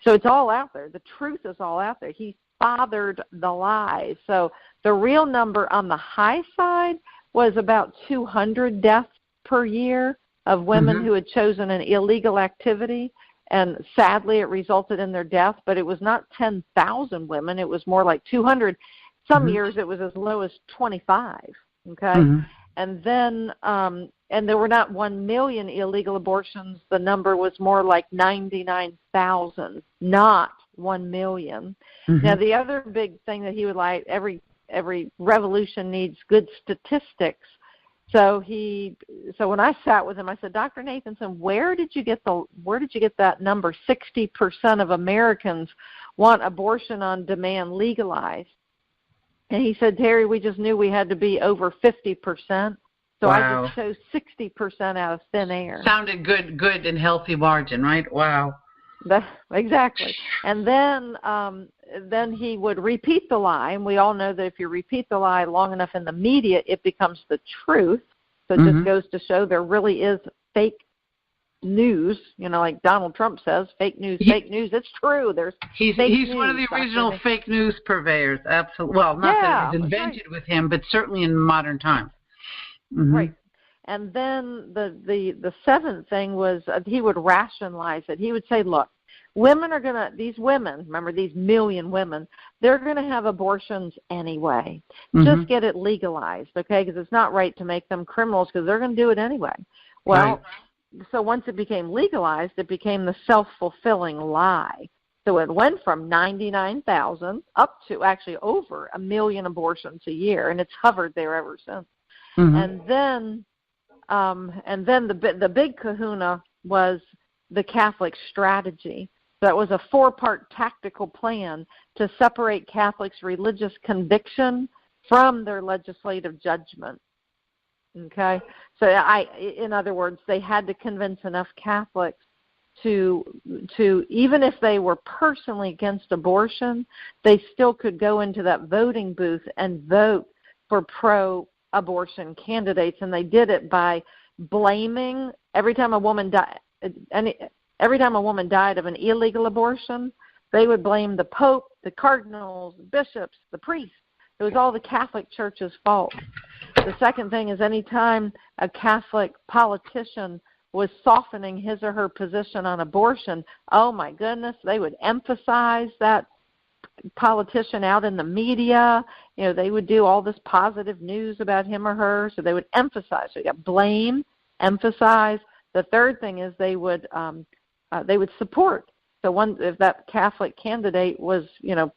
[SPEAKER 3] So it's all out there. The truth is all out there. He fathered the lies. So the real number on the high side was about 200 deaths per year of women who had chosen an illegal activity, and sadly it resulted in their death. But it was not 10,000 women. It was more like 200. Some years it was as low as 25, okay? And then, and there were not 1 million illegal abortions. The number was more like 99,000, not 1 million. Now, the other big thing that he would like, every revolution needs good statistics. So when I sat with him, I said, Dr. Nathanson, where did you get that number? 60% of Americans want abortion on demand legalized. And he said, Terri, we just knew we had to be over 50%. So
[SPEAKER 2] wow.
[SPEAKER 3] I just chose 60% out of thin air.
[SPEAKER 2] Sounded good and healthy margin, right? Wow.
[SPEAKER 3] Exactly. And then he would repeat the lie, and we all know that if you repeat the lie long enough in the media, it becomes the truth. So it just goes to show there really is fake news, like Donald Trump says, fake news. It's true. He's
[SPEAKER 2] one of the original fake news purveyors. Absolutely. Well, not that it was invented with him, but certainly in modern times.
[SPEAKER 3] Right. And then the seventh thing was he would rationalize it. He would say, look, these women, remember these million women, they're going to have abortions anyway. Just get it legalized, okay, because it's not right to make them criminals because they're going to do it anyway. Well, so once it became legalized, it became the self-fulfilling lie. So it went from 99,000 up to actually over 1 million abortions a year, and it's hovered there ever since. And then the big kahuna was the Catholic strategy. That was a 4-part tactical plan to separate Catholics' religious conviction from their legislative judgment. Okay? So in other words, they had to convince enough Catholics to even if they were personally against abortion, they still could go into that voting booth and vote for pro-abortion candidates, and they did it by blaming every time a woman died of an illegal abortion, they would blame the Pope, the cardinals, the bishops, the priests. It was all the Catholic Church's fault. The second thing is any time a Catholic politician was softening his or her position on abortion, oh my goodness, they would emphasize that politician out in the media. They would do all this positive news about him or her, so they would emphasize. So you got blame, emphasize. The third thing is they would support. So if that Catholic candidate was,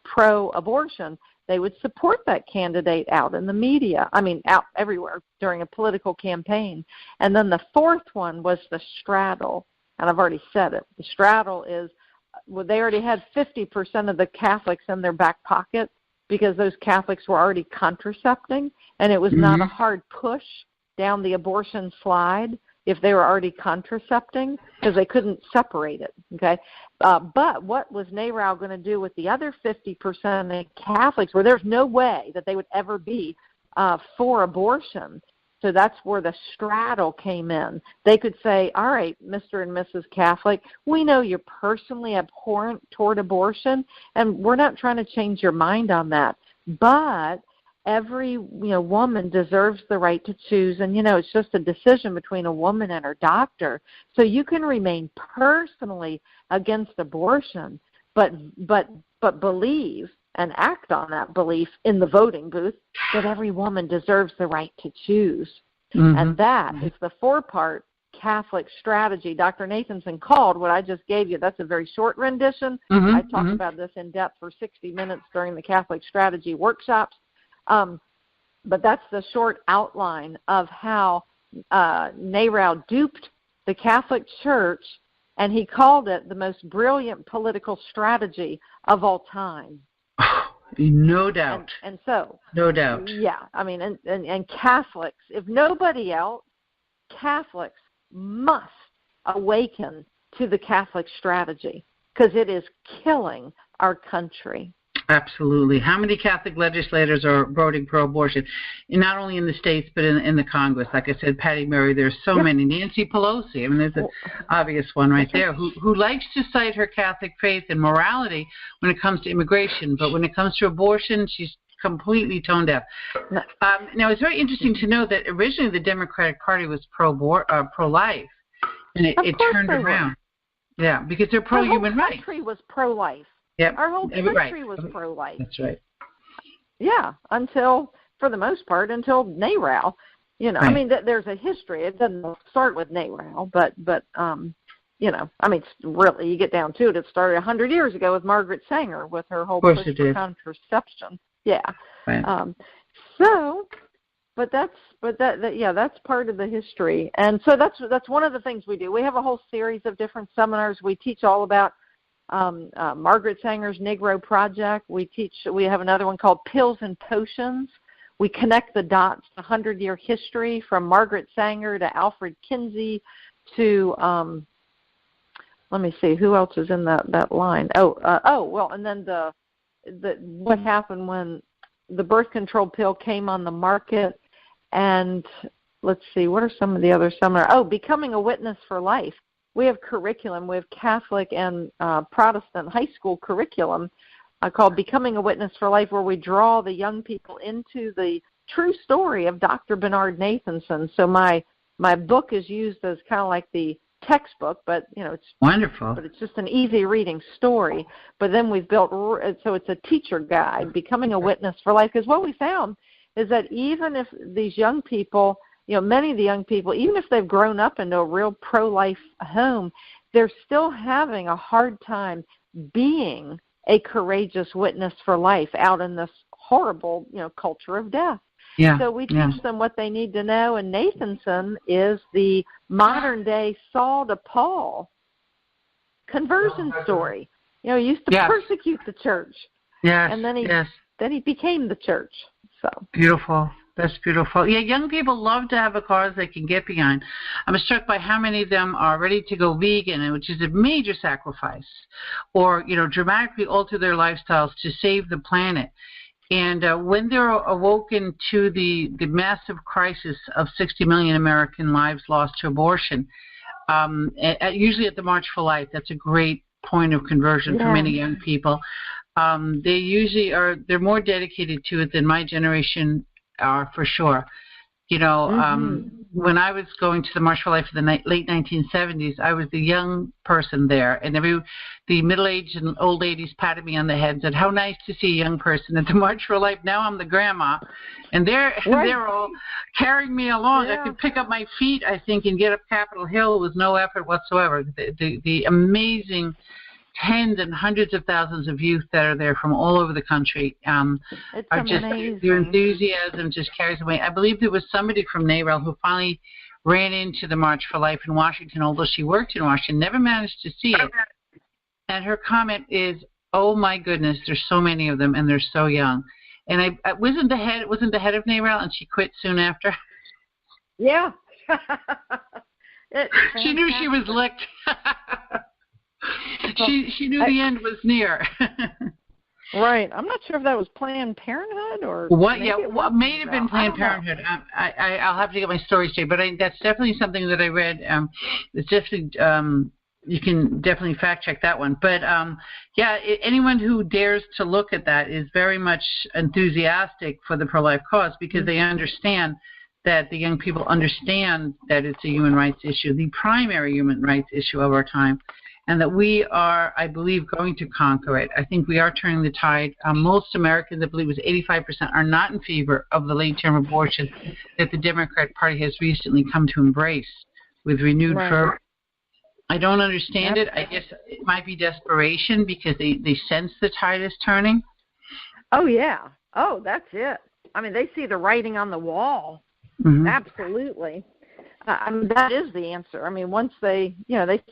[SPEAKER 3] pro-abortion, they would support that candidate out in the media. Out everywhere during a political campaign. And then the fourth one was the straddle, and I've already said it. The straddle is they already had 50% of the Catholics in their back pocket because those Catholics were already contracepting, and it was not a hard push down the abortion slide if they were already contracepting because they couldn't separate it, okay? But what was NARAL going to do with the other 50% of Catholics where there's no way that they would ever be for abortion? So that's where the straddle came in. They could say, all right, Mr. and Mrs. Catholic, we know you're personally abhorrent toward abortion, and we're not trying to change your mind on that. But every woman deserves the right to choose, and it's just a decision between a woman and her doctor. So you can remain personally against abortion, but believe and act on that belief in the voting booth that every woman deserves the right to choose. And that is the 4-part Catholic strategy Dr. Nathanson called what I just gave you. That's a very short rendition. I talked about this in depth for 60 minutes during the Catholic strategy workshops. But that's the short outline of how NARAL duped the Catholic Church, and he called it the most brilliant political strategy of all time.
[SPEAKER 2] No doubt.
[SPEAKER 3] And so,
[SPEAKER 2] no doubt.
[SPEAKER 3] Yeah, and Catholics, if nobody else, Catholics must awaken to the Catholic strategy because it is killing our country.
[SPEAKER 2] Absolutely. How many Catholic legislators are voting pro-abortion? Not only in the states, but in the Congress. Like I said, Patty Murray, there's so many. Nancy Pelosi, there's an obvious one right there, who likes to cite her Catholic faith and morality when it comes to immigration, but when it comes to abortion, she's completely tone deaf. Now, it's very interesting to know that originally the Democratic Party was pro-life, and it turned around. Yeah, because they're pro-human rights.
[SPEAKER 3] Our country was pro-life.
[SPEAKER 2] Yep.
[SPEAKER 3] Our whole country was pro-life.
[SPEAKER 2] That's right.
[SPEAKER 3] Yeah, for the most part, until NARAL. There's a history. It doesn't start with NARAL, but really, you get down to it, it started 100 years ago with Margaret Sanger with her whole push for contraception. Yeah.
[SPEAKER 2] Right.
[SPEAKER 3] But that's part of the history, and so that's one of the things we do. We have a whole series of different seminars. We teach all about Margaret Sanger's Negro Project. We have another one called Pills and Potions. We connect the dots, the 100-year history from Margaret Sanger to Alfred Kinsey to let me see, who else is in that line? And then the what happened when the birth control pill came on the market. And let's see, what are some of the other seminars? Becoming a Witness for Life. We have curriculum. We have Catholic and Protestant high school curriculum called Becoming a Witness for Life, where we draw the young people into the true story of Dr. Bernard Nathanson. So my book is used as kind of like the textbook, but it's
[SPEAKER 2] wonderful.
[SPEAKER 3] But it's just an easy reading story. But then we've built so it's a teacher guide, Becoming a Witness for Life, because what we found is that even if these young people, many of the young people, even if they've grown up into a real pro-life home, they're still having a hard time being a courageous witness for life out in this horrible, culture of death.
[SPEAKER 2] Yeah.
[SPEAKER 3] So we teach them what they need to know, and Nathanson is the modern-day Saul to Paul conversion story. He used to persecute the church.
[SPEAKER 2] Yes.
[SPEAKER 3] And then he became the church. So
[SPEAKER 2] beautiful. That's beautiful. Yeah, young people love to have a cause they can get behind. I'm struck by how many of them are ready to go vegan, which is a major sacrifice, or dramatically alter their lifestyles to save the planet. And when they're awoken to the massive crisis of 60 million American lives lost to abortion, usually at the March for Life, that's a great point of conversion for many young people. They usually they're more dedicated to it than my generation are, for sure. When I was going to the March for Life in the late 1970s, I was the young person there, and the middle-aged and old ladies patted me on the head and said, "How nice to see a young person at the March for Life." Now I'm the grandma, and they're all carrying me along. I could pick up my feet, I think, and get up Capitol Hill with no effort whatsoever. The amazing tens and hundreds of thousands of youth that are there from all over the country are just, their enthusiasm just carries away. I believe there was somebody from NARAL who finally ran into the March for Life in Washington, although she worked in Washington, never managed to see it. And her comment is, "Oh my goodness, there's so many of them and they're so young." And I wasn't the head of NARAL, and she quit soon after.
[SPEAKER 3] Yeah.
[SPEAKER 2] She knew she was licked. She knew the end was near.
[SPEAKER 3] Right. I'm not sure if that was Planned Parenthood or
[SPEAKER 2] what. Yeah, what may have been Planned Parenthood. I'll have to get my story straight, but that's definitely something that I read. It's definitely you can definitely fact check that one. But anyone who dares to look at that is very much enthusiastic for the pro-life cause, because they understand that the young people understand that it's a human rights issue, the primary human rights issue of our time. And that we are, I believe, going to conquer it. I think we are turning the tide. Most Americans, I believe it was 85%, are not in favor of the late-term abortion that the Democratic Party has recently come to embrace with renewed fervor. I don't understand it. I guess it might be desperation because they sense the tide is turning.
[SPEAKER 3] Oh, yeah. Oh, that's it. I mean, they see the writing on the wall.
[SPEAKER 2] Mm-hmm.
[SPEAKER 3] Absolutely. That is the answer. I mean, once they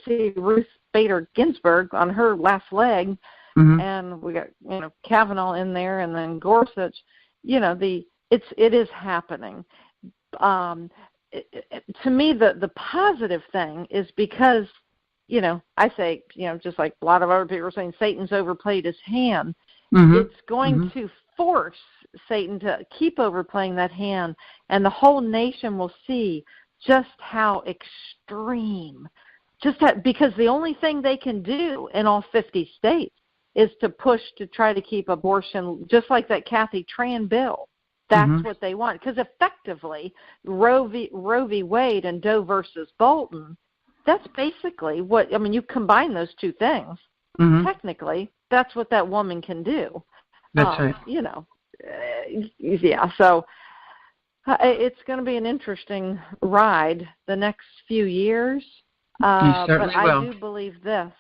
[SPEAKER 3] see Ruth Bader Ginsburg on her last leg, and we got Kavanaugh in there, and then Gorsuch. It is happening. To me, the positive thing is because I say just like a lot of other people are saying, Satan's overplayed his hand. It's going to force Satan to keep overplaying that hand, and the whole nation will see just how extreme. Because the only thing they can do in all 50 states is to push to try to keep abortion, just like that Kathy Tran bill. That's what they want. Because effectively, Roe v. Wade and Doe versus Bolton, that's basically you combine those two things. Technically, that's what that woman can do.
[SPEAKER 2] That's right.
[SPEAKER 3] So it's going to be an interesting ride the next few years. But I do believe this,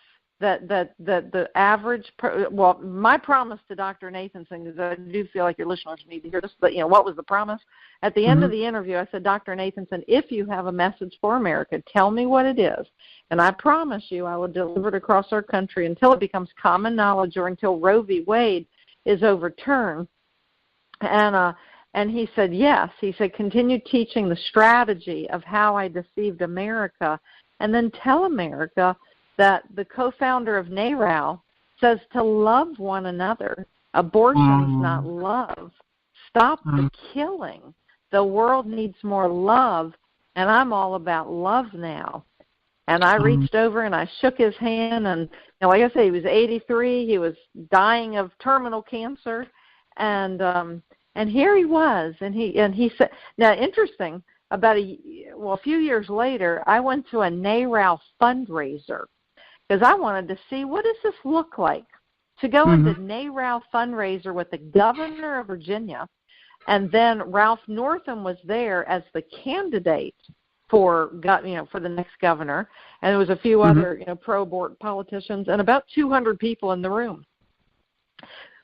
[SPEAKER 3] that the average, well, my promise to Dr. Nathanson, because I do feel like your listeners need to hear this, but, what was the promise? At the end of the interview, I said, Dr. Nathanson, if you have a message for America, tell me what it is. And I promise you I will deliver it across our country until it becomes common knowledge or until Roe v. Wade is overturned. And he said, yes. He said, continue teaching the strategy of how I deceived America, and then tell America that the co-founder of NARAL says to love one another. Abortion's not love. Stop the killing. The world needs more love, and I'm all about love now. And I reached over and I shook his hand, and like I say, he was 83. He was dying of terminal cancer, and here he was, and he said, now interesting. About a few years later, I went to a NARAL fundraiser because I wanted to see what does this look like to go into NARAL fundraiser with the governor of Virginia, and then Ralph Northam was there as the candidate for the next governor, and there was a few other pro-abort politicians and about 200 people in the room.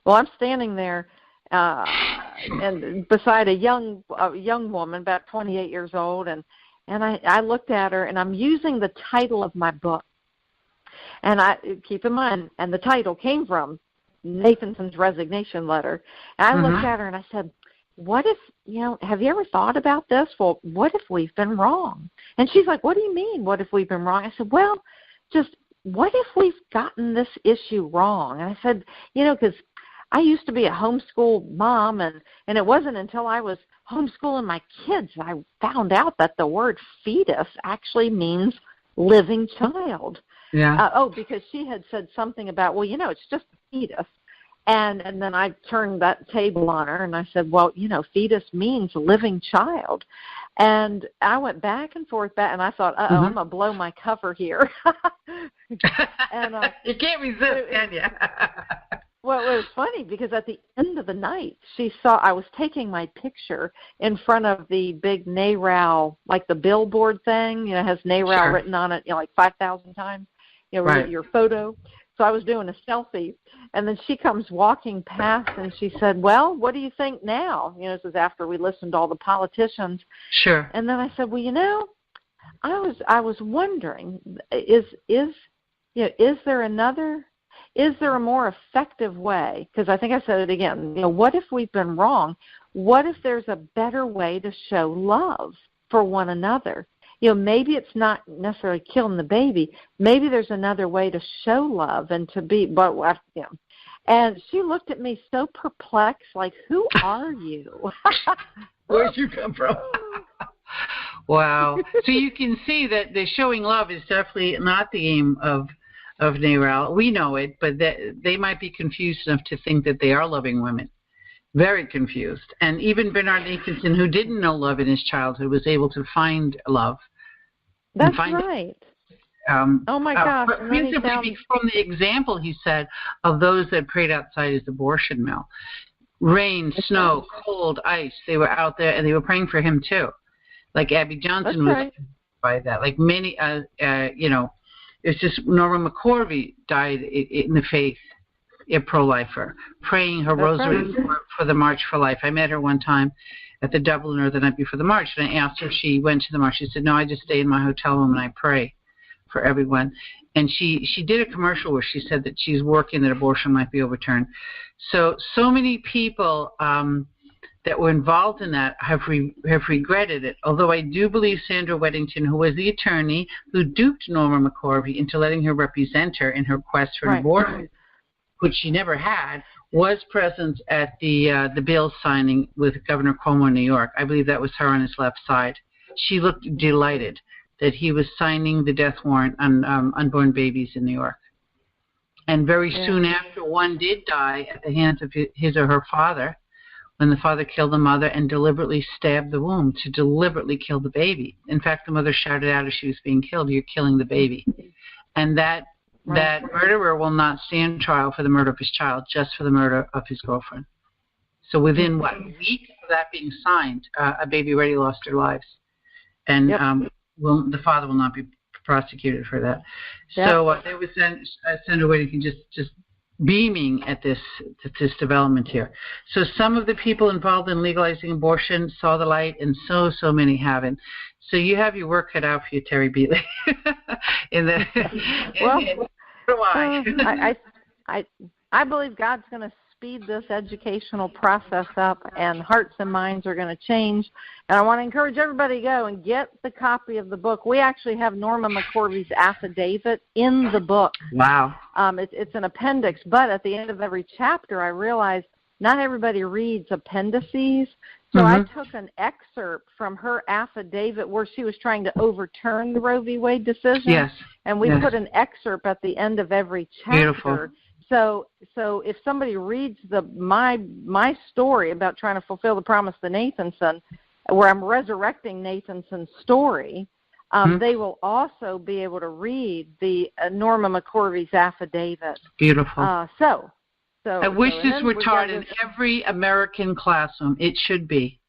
[SPEAKER 3] Well, I'm standing there. And beside a young woman, about 28 years old, and I looked at her, and I'm using the title of my book. And I keep in mind, and the title came from Nathanson's resignation letter. And I looked at her and I said, "What if have you ever thought about this? Well, what if we've been wrong?" And she's like, "What do you mean? What if we've been wrong?" I said, "Well, just what if we've gotten this issue wrong?" And I said, because I used to be a homeschool mom, and it wasn't until I was homeschooling my kids I found out that the word fetus actually means living child. Yeah. Because she had said something about, it's just a fetus. And then I turned that table on her, and I said, well, fetus means living child. And I went back and forth, and I thought, I'm going to blow my cover here. And
[SPEAKER 2] you can't resist, can you?
[SPEAKER 3] Well, it was funny because at the end of the night, she saw I was taking my picture in front of the big NARAL, like the billboard thing, has NARAL written on it, like 5,000 times, your photo. So I was doing a selfie, and then she comes walking past, and she said, well, what do you think now? This is after we listened to all the politicians.
[SPEAKER 2] Sure.
[SPEAKER 3] And then I said, well, I was wondering, is there a more effective way? Because I think I said it again. What if we've been wrong? What if there's a better way to show love for one another? Maybe it's not necessarily killing the baby. Maybe there's another way to show love and to be. And she looked at me so perplexed, like, "Who are you?"
[SPEAKER 2] Where'd you come from? Wow. So you can see that the showing love is definitely not the aim of NARAL. We know it, but they might be confused enough to think that they are loving women. Very confused. And even Bernard Nathanson, who didn't know love in his childhood, was able to find love.
[SPEAKER 3] That's right. Oh, my gosh.
[SPEAKER 2] Principally from the example, he said, of those that prayed outside his abortion mill. Rain, snow, cold, ice. They were out there, and they were praying for him, too. Like Abby Johnson was by that. Like many, it's just Norma McCorvey died in the faith, a pro-lifer, praying her rosary for the March for Life. I met her one time at the Dubliner the night before the march, and I asked her if she went to the march. She said, no, I just stay in my hotel room and I pray for everyone. And she did a commercial where she said that she's working that abortion might be overturned. So many people that were involved in that have regretted it. Although I do believe Sandra Weddington, who was the attorney who duped Norma McCorvey into letting her represent her in her quest for an abortion, which she never had, was present at the bill signing with Governor Cuomo in New York. I believe that was her on his left side. She looked delighted that he was signing the death warrant on unborn babies in New York. And very soon after, one did die at the hands of his or her father, when the father killed the mother and deliberately stabbed the womb to deliberately kill the baby. In fact, the mother shouted out as she was being killed, "You're killing the baby." And that murderer will not stand trial for the murder of his child, just for the murder of his girlfriend. So within, a week of that being signed, a baby already lost their lives. And the father will not be prosecuted for that.
[SPEAKER 3] Yeah.
[SPEAKER 2] So there was Senator Whittington just beaming at this development here. So some of the people involved in legalizing abortion saw the light, and so many haven't. So you have your work cut out for you, Terri Beatley.
[SPEAKER 3] I believe God's going to speed this educational process up, and hearts and minds are going to change. And I want to encourage everybody to go and get the copy of the book. We actually have Norma McCorvey's affidavit in the book.
[SPEAKER 2] Wow.
[SPEAKER 3] It's an appendix, but at the end of every chapter, I realized not everybody reads appendices. So I took an excerpt from her affidavit where she was trying to overturn the Roe v. Wade decision.
[SPEAKER 2] Yes.
[SPEAKER 3] And we put an excerpt at the end of every chapter.
[SPEAKER 2] Beautiful.
[SPEAKER 3] So if somebody reads my story about trying to fulfill the promise to Nathanson, where I'm resurrecting Nathanson's story, they will also be able to read the Norma McCorvey's affidavit.
[SPEAKER 2] Beautiful. I wish this were taught in every American classroom. It should be.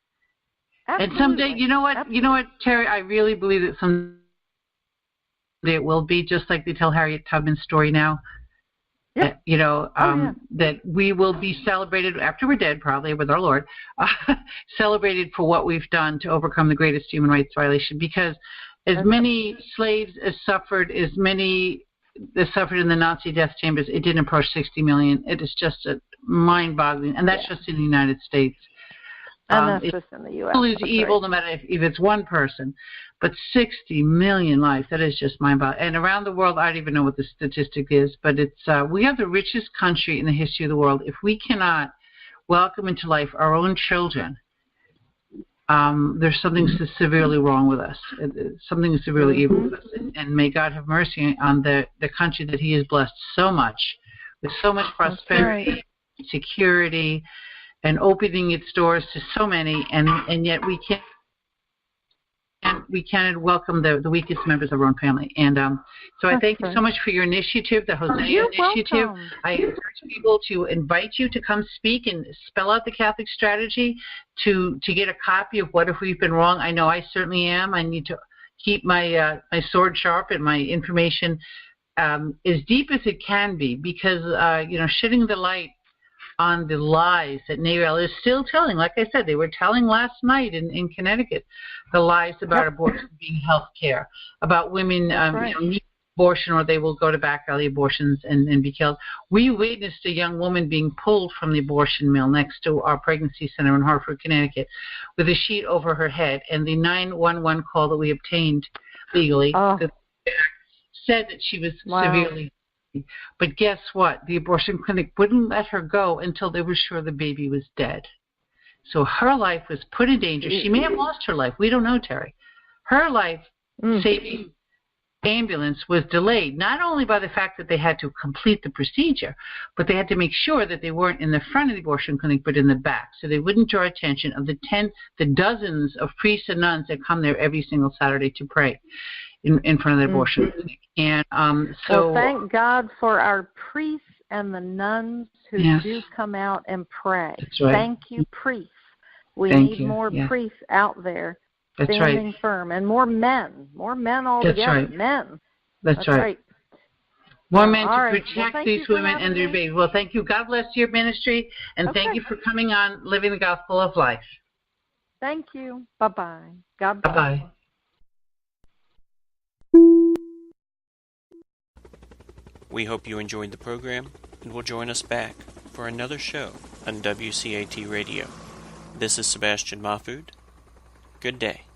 [SPEAKER 3] Absolutely.
[SPEAKER 2] And someday, you know what, Terri, I really believe that someday it will be, just like they tell Harriet Tubman's story now.
[SPEAKER 3] Yep.
[SPEAKER 2] That we will be celebrated after we're dead, probably with our Lord, celebrated for what we've done to overcome the greatest human rights violation. Because as many slaves as suffered, as many that suffered in the Nazi death chambers, it didn't approach 60 million. It is just a mind-boggling, and that's just in the United States.
[SPEAKER 3] And that's just in the U.S.
[SPEAKER 2] Evil is evil, no matter if it's one person. But 60 million lives, that is just mind-boggling. And around the world, I don't even know what the statistic is, but it's we have the richest country in the history of the world. If we cannot welcome into life our own children, there's something severely wrong with us. Something severely evil with us. And may God have mercy on the country that he has blessed so much, with so much prosperity, security, and opening its doors to so many, and yet we can't welcome the weakest members of our own family. And so I thank you so much for your initiative, the Hosea Initiative.
[SPEAKER 3] Welcome.
[SPEAKER 2] I encourage people to invite you to come speak and spell out the Catholic strategy to get a copy of What If We've Been Wrong. I know I certainly am. I need to keep my sword sharp and my information as deep as it can be, because shedding the light on the lies that NARAL is still telling. Like I said, they were telling last night in Connecticut, the lies about abortion being health care, about women need abortion or they will go to back alley abortions and be killed. We witnessed a young woman being pulled from the abortion mill next to our pregnancy center in Hartford, Connecticut, with a sheet over her head. And the 911 call that we obtained legally said that she was severely. But guess what? The abortion clinic wouldn't let her go until they were sure the baby was dead. So her life was put in danger. She may have lost her life. We don't know, Terri. Her life-saving ambulance was delayed, not only by the fact that they had to complete the procedure, but they had to make sure that they weren't in the front of the abortion clinic, but in the back, so they wouldn't draw attention of the dozens of priests and nuns that come there every single Saturday to pray in front of the abortion clinic. And
[SPEAKER 3] so thank God for our priests and the nuns who do come out and pray.
[SPEAKER 2] That's right.
[SPEAKER 3] Thank you, priests. We need more priests out there standing firm, and more men altogether.
[SPEAKER 2] That's right.
[SPEAKER 3] Men.
[SPEAKER 2] That's right. More men to protect these women and their
[SPEAKER 3] me.
[SPEAKER 2] babies. Well, thank you. God bless your ministry, and thank you for coming on Living the Gospel of Life.
[SPEAKER 3] Thank you. Bye-bye. God bless.
[SPEAKER 2] Bye-bye.
[SPEAKER 1] We hope you enjoyed the program and will join us back for another show on WCAT Radio. This is Sebastian Mahfood. Good day.